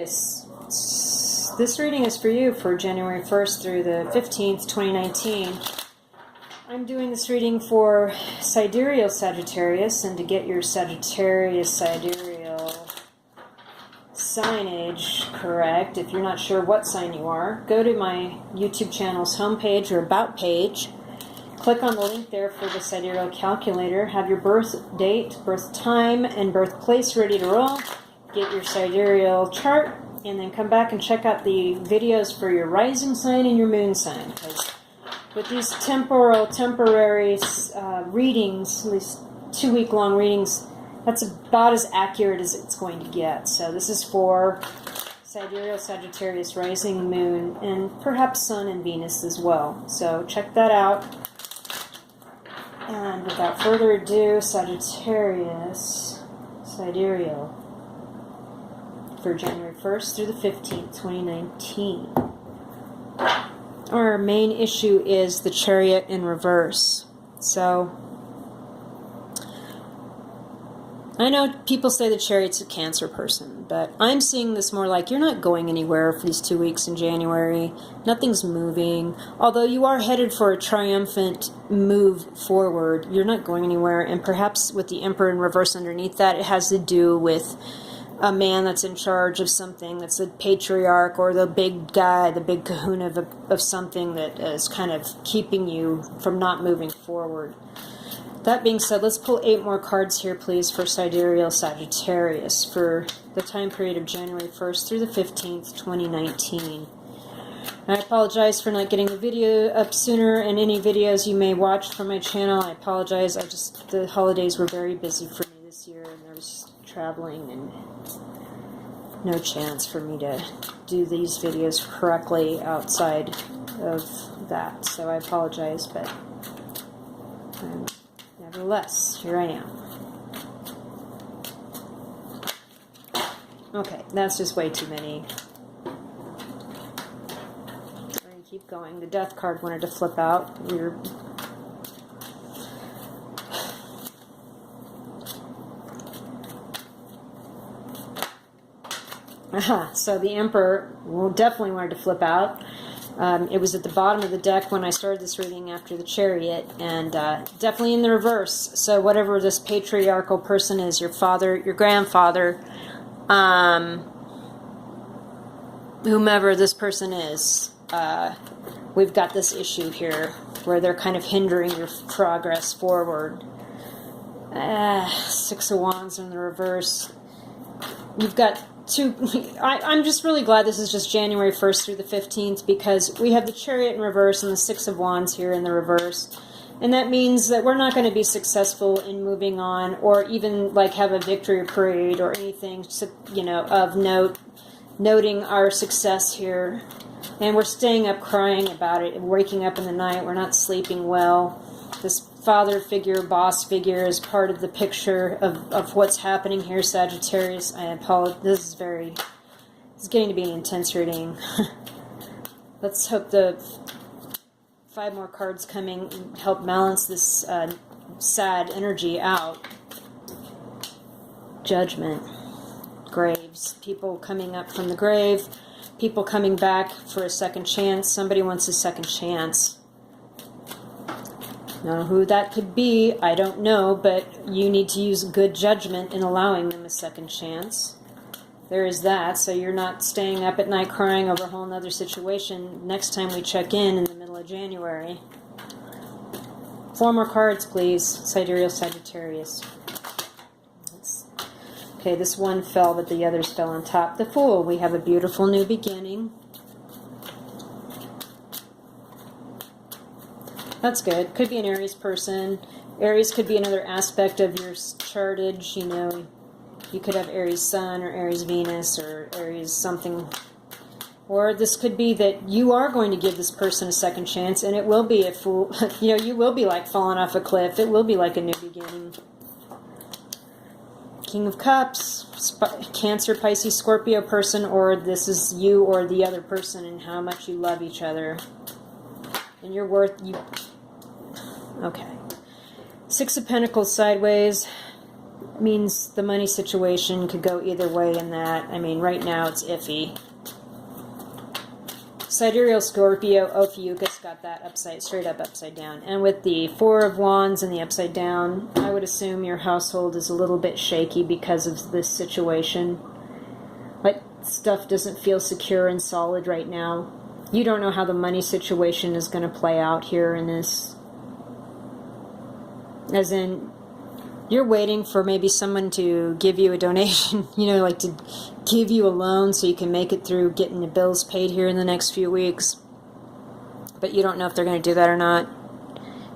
Sagittarius, this reading is for you for January 1st through the 15th, 2019. I'm doing this reading for Sidereal Sagittarius, and to get your Sagittarius Sidereal signage correct, if you're not sure what sign you are, go to my YouTube channel's homepage or About page. Click on the link there for the Sidereal calculator. Have your birth date, birth time, and birthplace ready to roll. Get your Sidereal chart, and then come back and check out the videos for your rising sign and your moon sign. Because with these temporary readings, at least 2-week-long readings, that's about as accurate as it's going to get. So this is for Sidereal Sagittarius, rising, moon, and perhaps sun and Venus as well. So check that out. And without further ado, Sagittarius Sidereal for January 1st through the 15th, 2019. Our main issue is the Chariot in reverse. So, I know people say the Chariot's a Cancer person, but I'm seeing this more like you're not going anywhere for these 2 weeks in January. Nothing's moving. Although you are headed for a triumphant move forward, you're not going anywhere. And perhaps with the Emperor in reverse underneath that, it has to do with a man that's in charge of something, that's the patriarch or the big guy, the big kahuna of something that is kind of keeping you from not moving forward. That being said, let's pull 8 more cards here, please, for Sidereal Sagittarius for the time period of January 1st through the 15th, 2019. I apologize for not getting the video up sooner, and any videos you may watch from my channel, I apologize. The holidays were very busy for me this year, and I was traveling, and no chance for me to do these videos correctly outside of that. So I apologize, but nevertheless, here I am. Okay, that's just way too many. We're going to keep going. The Death card wanted to flip out. So the Emperor definitely wanted to flip out. It was at the bottom of the deck when I started this reading after the Chariot, and definitely in the reverse. So whatever this patriarchal person is, your father, your grandfather, whomever this person is, we've got this issue here where they're kind of hindering your progress forward. 6 of Wands in the reverse. You've got I'm just really glad this is just January 1st through the 15th, because we have the Chariot in reverse and the 6 of Wands here in the reverse. And that means that we're not going to be successful in moving on, or even like have a victory parade or anything, of note, noting our success here. And we're staying up crying about it and waking up in the night. We're not sleeping well. This father figure, boss figure is part of the picture of what's happening here, Sagittarius. I apologize. This is getting to be an intense reading. Let's hope the 5 more cards coming help balance this sad energy out. Judgment. Graves. People coming up from the grave. People coming back for a second chance. Somebody wants a second chance. Now, who that could be, I don't know, but you need to use good judgment in allowing them a second chance. There is that, so you're not staying up at night crying over a whole other situation next time we check in the middle of January. 4 more cards, please, Sidereal Sagittarius. Okay, this one fell, but the others fell on top. The Fool, we have a beautiful new beginning. That's good. Could be an Aries person. Aries could be another aspect of your chartage. You could have Aries Sun or Aries Venus or Aries something. Or this could be that you are going to give this person a second chance, and it will be a fool. You will be like falling off a cliff. It will be like a new beginning. King of Cups, Cancer, Pisces, Scorpio person, or this is you or the other person and how much you love each other. And you're worth... Okay. 6 of Pentacles sideways. It means the money situation could go either way in that. I mean, right now it's iffy. Sidereal Scorpio, Ophiuchus got that straight up upside down. And with the Four of Wands and the upside down, I would assume your household is a little bit shaky because of this situation. Like, stuff doesn't feel secure and solid right now. You don't know how the money situation is going to play out here in this. As in, you're waiting for maybe someone to give you a donation, you know, like to give you a loan so you can make it through getting the bills paid here in the next few weeks. But you don't know if they're going to do that or not.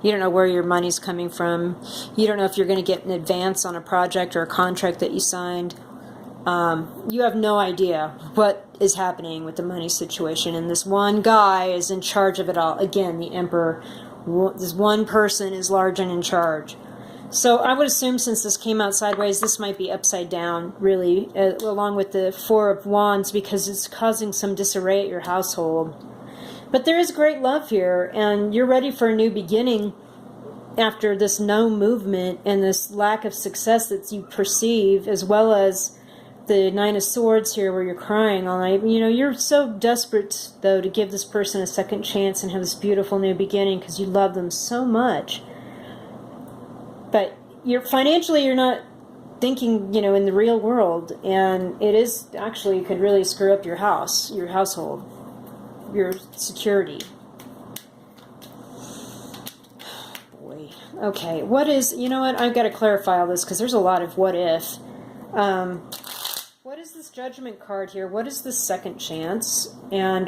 You don't know where your money's coming from. You don't know if you're going to get an advance on a project or a contract that you signed. You have no idea what is happening with the money situation. And this one guy is in charge of it all. Again, the Emperor. This one person is large and in charge. So I would assume since this came out sideways, this might be upside down, really, along with the Four of Wands, because it's causing some disarray at your household. But there is great love here, and you're ready for a new beginning after this no movement and this lack of success that you perceive, as well as the Nine of Swords here where you're crying all night. You know, you're so desperate, though, to give this person a second chance and have this beautiful new beginning because you love them so much. But financially, you're not thinking, you know, in the real world, and it is actually could really screw up your house, your household, your security. Boy. Okay, what is, you know what, I've got to clarify all this because there's a lot of what if. What is this Judgment card here? What is this second chance? And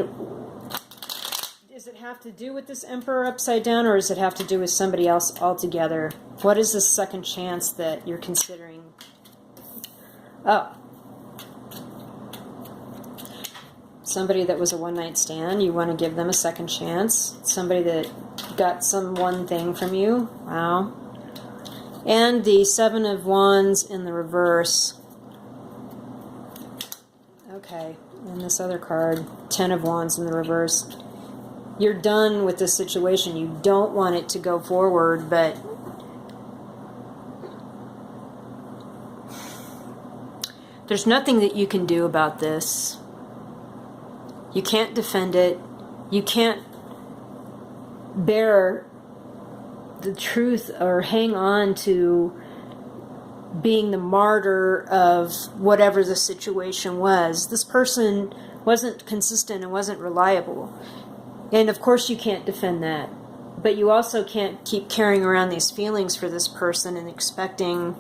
does it have to do with this Emperor upside down, or does it have to do with somebody else altogether? What is this second chance that you're considering? Oh. Somebody that was a one-night stand, you want to give them a second chance. Somebody that got some one thing from you. Wow. And the Seven of Wands in the reverse. Okay. And this other card, Ten of Wands in the reverse. You're done with this situation. You don't want it to go forward, but there's nothing that you can do about this. You can't defend it. You can't bear the truth or hang on to being the martyr of whatever the situation was. This person wasn't consistent and wasn't reliable. And of course you can't defend that. But you also can't keep carrying around these feelings for this person and expecting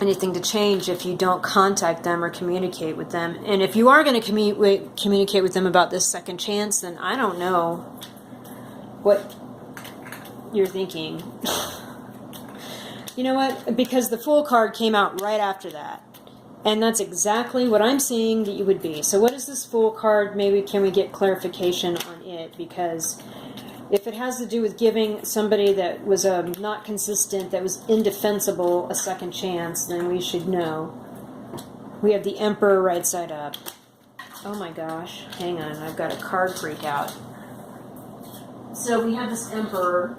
anything to change if you don't contact them or communicate with them. And if you are going to communicate with them about this second chance, then I don't know what you're thinking. You know what? Because the Fool card came out right after that. And that's exactly what I'm seeing that you would be. So what is this Fool card? Maybe can we get clarification on it? Because if it has to do with giving somebody that was not consistent, that was indefensible, a second chance, then we should know. We have the Emperor right side up. Oh my gosh. Hang on. I've got a card freak out. So we have this Emperor.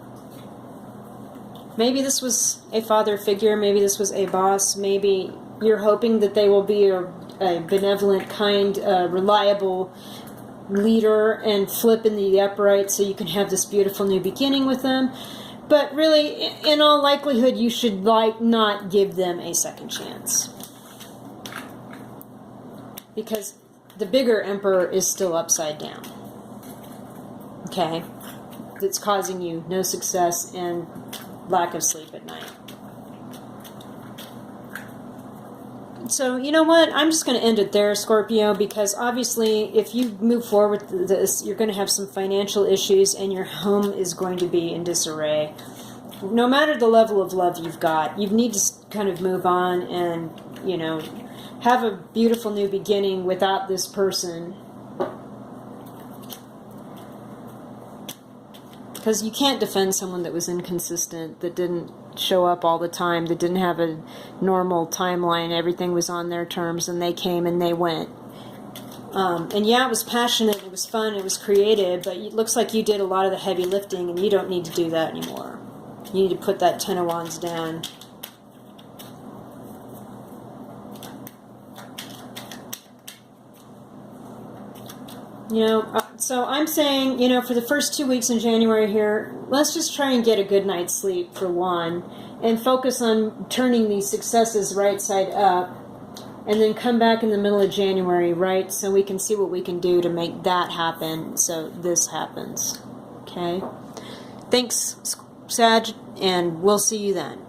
Maybe this was a father figure. Maybe this was a boss. Maybe you're hoping that they will be a benevolent, kind, reliable leader and flip in the upright so you can have this beautiful new beginning with them. But really, in all likelihood, you should not give them a second chance. Because the bigger Emperor is still upside down. Okay? That's causing you no success and lack of sleep at night. So, you know what? I'm just going to end it there, Scorpio, because obviously if you move forward with this, you're going to have some financial issues and your home is going to be in disarray. No matter the level of love you've got, you need to kind of move on and, you know, have a beautiful new beginning without this person. Because you can't defend someone that was inconsistent, that didn't show up all the time, that didn't have a normal timeline, everything was on their terms, and they came and they went. And yeah, it was passionate, it was fun, it was creative, but it looks like you did a lot of the heavy lifting, and you don't need to do that anymore. You need to put that Ten of Wands down. You know, so I'm saying, you know, for the first 2 weeks in January here, let's just try and get a good night's sleep for one, and focus on turning these successes right side up, and then come back in the middle of January, right, so we can see what we can do to make that happen so this happens. Okay? Thanks, Sag, and we'll see you then.